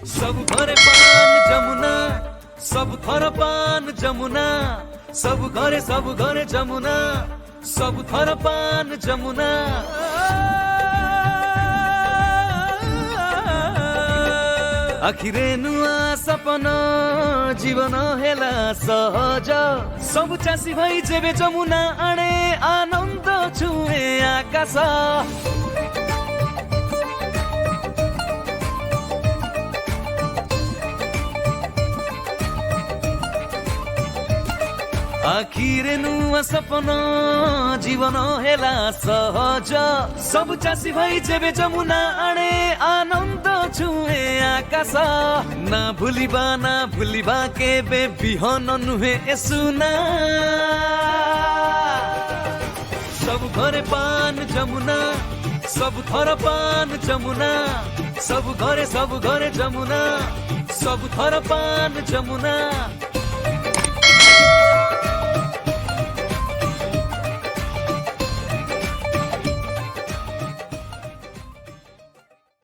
सब घरे पान जमुना, सब थर पान जमुना, सब घरे जमुना, सब थर पान जमुना। आखिरे नुआ सपना जीवन हेला सहज, सब चासी भाई जेबे जमुना आणे आनंद छुए आकाश। आखिरे नुआ सपना जीवन हेला सहज, सब चासी भाई जेबे जमुना आणे आनंद छुए आकाश। ना भूलिबा केबे बिहन नुहे एसुना, सब घरे पान जमुना, सब थर पान जमुना, सब घरे जमुना, सब थर पान जमुना।